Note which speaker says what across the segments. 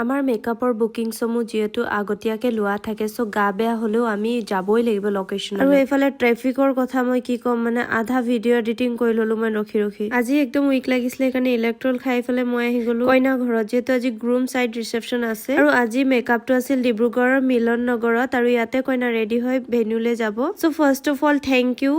Speaker 1: আমাৰ মেকআপৰ বুকিং সমূহ যেহেতু আগতীয়াকে লোৱা থাকে সো গা বেয়া হলেও আমি যাবই লাগিব লোকেশন আৰু এইফালে ট্ৰাফিকৰ কথা মই কি কম মানে আধা ভিডিও এডিটিং কৰি ললো মই ৰখি আজি একদম উইক লাগিছিলে কাৰণে ইলেক্ট্ৰল খাই ফেলে মই আহি গলো কইনা ঘৰত যেহেতু আজি গ্ৰুম সাইড ৰিসেপশন আছে আৰু আজি মেকআপটো আছিল ডিব্ৰুগড়ৰ মিলন নগৰত আৰু ইয়াতে কইনা ৰেডি হৈ ভেনুলে যাব so first of all thank you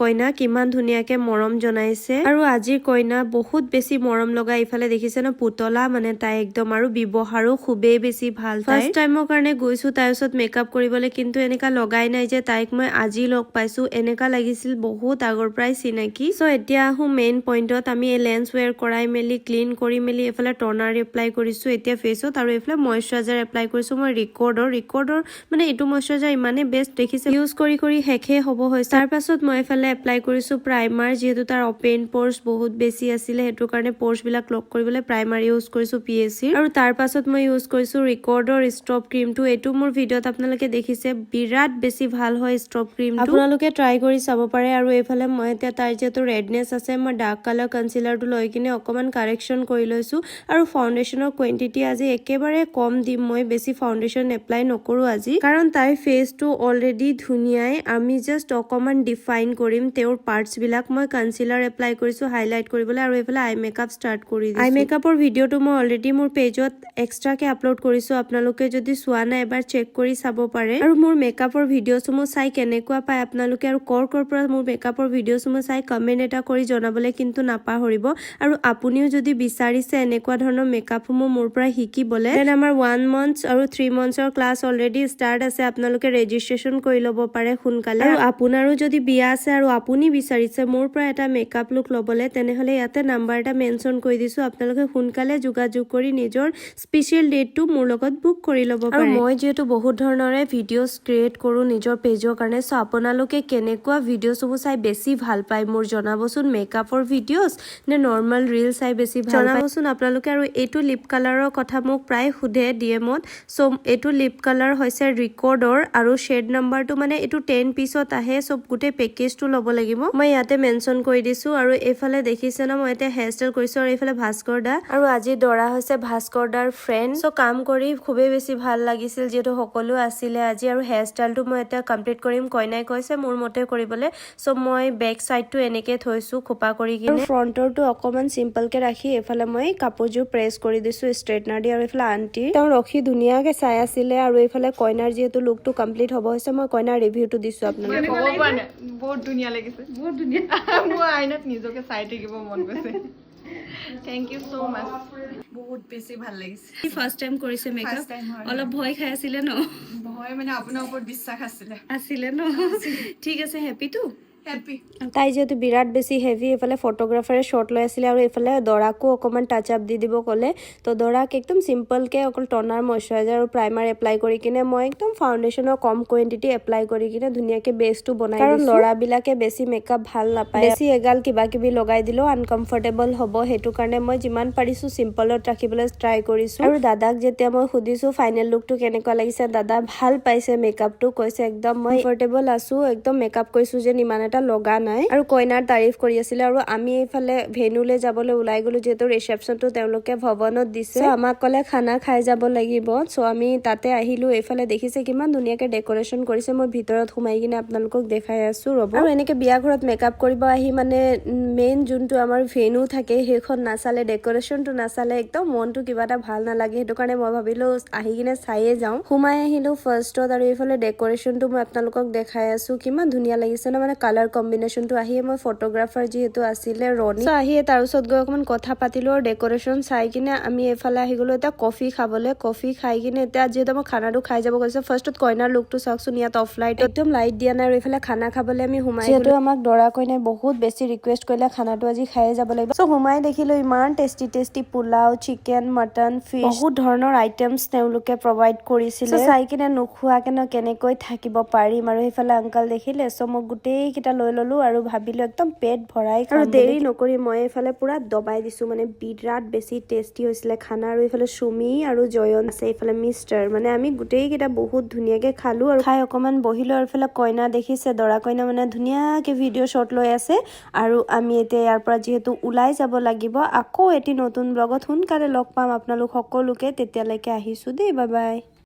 Speaker 1: কইনা কিমান ধুনিয়াকে মৰম জনাইছে আৰু আজি কইনা বহুত বেছি মৰম লগা ইফালে দেখিছে না পুতলা মানে তাই একদম আৰু ব্যৱহাৰো খুবেই বেছি ভাল ফাৰ্স্ট টাইমৰ কাৰণে গৈছো তাৰ পিছত মেকআপ কৰিবলৈ কিন্তু এনেকা লগাই নাই যে তাইক মই আজি লগ পাইছো এনেকা লাগিছিল বহুত আগৰ পৰাই চিনাকি সো এতিয়া আহো মেইন পইণ্টত আমি এই লেন্স ওয়্যাৰ কৰাই মেলি ক্লিন কৰি মেলি এফালে টনাৰ এপ্লাই কৰিছো এতিয়া ফেসত আৰু এফালে ময়শ্চাৰাইজাৰ এপ্লাই কৰিছো মই ৰিকৰ্ডৰ মানে এইটো ময়শ্চাৰাইজাৰ ইমানে বেষ্ট দেখিছে ইউজ কৰি হেখে হ'ব হৈছে তাৰ পাছত মই এফালে এপ্লাই কৰিছো প্ৰাইমাৰ যেহেতু তাৰ ওপেন প'ৰ্স বহুত বেছি আছিল হেতু কাৰণে প'ৰ্স বিলাক লক কৰিবলৈ প্ৰাইমাৰ ইউজ কৰিছো পিএসসি আৰু তাৰ পাছত মই ইউজ কৰিছো ৰিকৰ্ডৰ ষ্টপ ক্ৰীমটো এইটো মোৰ ভিডিওত আপোনালোকে দেখিছে বিৰাট বেছি ভাল হয় ষ্টপ ক্ৰীমটো আপোনালোকে ট্ৰাই কৰি চাব পাৰে আৰু এইফালে মই এতিয়া তাৰ যেটো ৰেডনেস আছে মই ডাৰ্ক কালাৰ কনসিলাৰটো লৈ কিনে অকমান কাৰেকচন কৰি লৈছো আৰু ফাউন্ডেশনৰ কোৱান্টিটি আজি একেবাৰে কম দিম মই বেছি ফাউন্ডেশন এপ্লাই নকৰো আজি কাৰণ তাই ফেসটো অলৰেডি ধুনিয়াই আমি জাস্ট অকমান ডিফাইন কৰিম তেওঁৰ পাৰ্টস বিলাক মই কনসিলাৰ এপ্লাই কৰিছো হাইলাইট কৰিবলৈ আৰু এইফালে আই মেকআপ স্টাৰ্ট কৰি দিছো আই মেকআপৰ ভিডিওটো মই অলৰেডি মোৰ পেজত এক্সট্ৰাকে আপলোড কৰিছো আপোনালোকে যদি চোৱা নাই এবাৰ চেক কৰি চাব পাৰে আৰু মোৰ মেকআপৰ ভিডিওসমূহ চাই কেনেকুৱা পায় আপোনালোকে আৰু কৰ পৰা মোৰ মেকআপৰ ভিডিওসমূহ চাই কমেন্ট এটা কৰি জনাবলৈ কিন্তু নাপাহৰিব আৰু আপুনিও যদি বিচাৰিছে এনেকুৱা ধৰণৰ মেকআপসমূহ মোৰ পৰা শিকিবলৈ দেন আমাৰ 1 মান্থ আৰু 3 মান্থৰ ক্লাছ অলৰেডি ষ্টাৰ্ট আছে আপোনালোকে ৰেজিষ্ট্ৰেচন কৰি ল'ব পাৰে সোনকালে আৰু আপোনাৰো যদি বিয়া আছে আৰু আপুনি বিচাৰিছে মোৰ পৰা এটা মেকআপ লুক ল'বলৈ তেনেহলে ইয়াতে নাম্বাৰ এটা মেনশন কৰি দিছো আপোনালোকে সোনকালে যোগাযোগ কৰি নিজৰ স্পেশাল ডেটটো মোৰ লগত বুক কৰি ল'ব পাৰে আৰু মই যেহেতু বহুত ধৰণৰে ভিডিওস ক্ৰিয়েট কৰো নিজৰ পেজৰ কাৰণে সো আপোনালোকে কেনেকুৱা ভিডিওসমূহ চাই বেছি ভাল পায় মোৰ জনাবচোন মেকআপৰ ভিডিওস নে নৰ্মাল ৰিল চাই বেছি ভাল পায় জনাবচোন আপোনালোকে আৰু এইটো লিপ কালাৰৰ কথা মোক প্ৰায় খুদে ডিএমত সো এইটো লিপ কালাৰ হৈছে ৰিকৰ্ডৰ আৰু শেড নাম্বাৰটো মানে এইটো 10 পিছত আহে সব গুটে পেকেজটো ল'ব লাগিব মই ইয়াতে মেনশন কৰি দিছো আৰু এইফালে দেখিছে না মই এটা হেয়াৰ ষ্টাইল কৰিছো আৰু এইফালে ভাস্কৰ দা আৰু আজি দৰা হৈছে ভাস্কৰ দাৰ ফ্ৰেন্ড সো কাম কৰি খুবেই বেছি ভাল লাগিছিল যেটো সকলো আছিল আজি আৰু হেয়াৰ ষ্টাইলটো মই এটা কমপ্লিট কৰিম কইনাই কৈছে মোৰ মতে কৰিবলৈ সো মই বেক সাইডটো এনেকে থৈছো খোপা কৰি কিনে ফ্ৰন্টৰটো অকমান সিম্পল কে ৰাখি এফালে মই কাপোৰজোৰ প্ৰেছ কৰি দিছো ষ্ট্ৰেটনাৰ দি আৰু এফালে আন্টি তেওঁ ৰখি ধুনিয়াকে চাই আছিলে আৰু এফালে কইনাৰ যেটো লুকটো কমপ্লিট হ'ব হৈছে মই কইনাৰ ৰিভিউটো দিছো আপোনালোকক
Speaker 2: বহুত ধুনিয়া লাগিছে বহুত ধুনিয়া মই আইনাত নিজকে চাই থাকিব মন গৈছে থ্যাংক ইউ সো মাচ বহুত বেছি ভাল লাগিছে
Speaker 1: ফাৰ্স্ট টাইম কৰিছে মেকআপ অলপ ভয় খাই আছিল ন
Speaker 2: ভয় মানে আপোনাৰ ওপৰত বিশ্বাস আছিল
Speaker 1: ন ঠিক আছে হ্যাপি টু
Speaker 2: হ্যাপি
Speaker 1: তাই যেহেতু বিৰাট বেছি হেভি এফালে ফটোগ্ৰাফাৰে শট লৈ আছিল আৰু এফালে দৰাকো অকমান টাচ আপ দি দিব ক'লে তো দৰাক একদম সিম্পল কে অকল টনাৰ ময়শ্চাৰাইজাৰ আৰু প্ৰাইমাৰ এপ্লাই কৰি কিনে মই একদম ফাউন্ডেশনৰ কম কোৱান্টিটি এপ্লাই কৰি কিনে ধুনিয়াকে বেসটো বনাই দিছো কাৰণ লৰাবিলাকে বেছি মেকআপ ভাল নাপায় বেছি এগাল কিবা কিবি লগাই দিলেও আনকমফৰ্টেবল হ'ব হেতু কাৰণে মই যিমান পাৰিছো সিম্পলত ৰাখিবলৈ ট্ৰাই কৰিছো আৰু দাদাক যেতিয়া মই সুধিছো ফাইনেল লুকটো কেনেকুৱা লাগিছে দাদা ভাল পাইছে মেকআপটো কৈছে একদম মই কমফৰ্টেবল আছো একদম মেকআপ কৰিছো যে ইমান লগা নাই আৰু কইনাৰ তাৰিফ কৰি আছিল আৰু আমি এইফালে ভেনুলে যাবলৈ ওলাই গলো যেটো ৰিসেপশনটো তেওঁলোকে ভৱনত দিছে আমাক কলে খানা খাই যাব লাগিব সো আমি তাতে আহিলো এইফালে দেখিছে কিমান ধুনিয়াকে ডেকোৰেশন কৰিছে মই ভিতৰত সোমাই কিনে আপোনালোকক দেখাই আছো ৰব আৰু এনেকে বিয়া ঘৰত মেকআপ কৰিব আহি মানে মেইন যোনটো আমাৰ ভেনু থাকে হেখন নাচালে ডেকোৰেশনটো নাচালে একদম মনটো কিবা এটা ভাল নালাগে হেতু কাৰণে মই ভাবিলো আহি কিনে চাইয়ে যাও সোমাই আহিলো ফাৰ্ষ্টত আৰু এইফালে ডেকোৰেশনটো মই আপোনালোকক দেখাই আছো কিমান ধুনিয়া লাগিছে না মানে কালাৰ কম্বিনেশনটো আহিয়ে মই ফটোগ্ৰাফাৰ যেহেতু আছিলে ৰনি সো আহিয়ে তাৰ ওচৰত গৈ অকমান কথা পাতিলো আৰু ডেকোৰেশন চাই কিনে আমি এফালে আহি গলো এটা কফি খাবলৈ কফি খাই কিনে এতিয়া যেহেতু মই খানাটো খাই যাব গৈছো ফাৰ্ষ্টত কইনাৰ লুকটো চাওকচোন ইয়াত অফ লাইট একদম লাইট দিয়া নাই আৰু এফালে খানা খাবলৈ আমি সোমাই যেহেতু আমাক দৰা কইনাই বহুত বেছি ৰিকুৱেষ্ট কৰিলে খানাটো আজি খাই যাব লাগিব সো সোমাই দেখিলো ইমান tasty pulao chicken mutton fish বহুত ধৰণৰ আইটেমছ তেওঁলোকে প্ৰভাইড কৰিছিলে চাই কিনে নোখোৱাকে কেনেকৈ থাকিব পাৰিম আৰু এফালে আংকল দেখিলে সো মোক গোটেই কিটা লৈ ললো আৰু ভাবিলো একদম পেট ভৰাই খাম আৰু দেৰি নকৰি মই এইফালে পুৰা দবাই দিছো মানে বিৰাট বেছি টেষ্টি হৈছিলে খানা আৰু এইফালে সুমি আৰু জয়ন আছে এইফালে মিষ্টাৰ মানে আমি গোটেই কেইটা বহুত ধুনীয়াকে খালো আৰু খাই অকমান বহিলো আৰু এইফালে কইনা দেখিছে দৰা কইনা মানে ধুনীয়াকে ভিডিঅ' শ্বট লৈ আছে আৰু আমি এতিয়া ইয়াৰ পৰা যিহেতু ওলাই যাব লাগিব আকৌ এটি নতুন ব্লগত সোনকালে লগ পাম আপোনালোক সকলোকে তেতিয়ালৈকে আহিছো দেই বাই বাই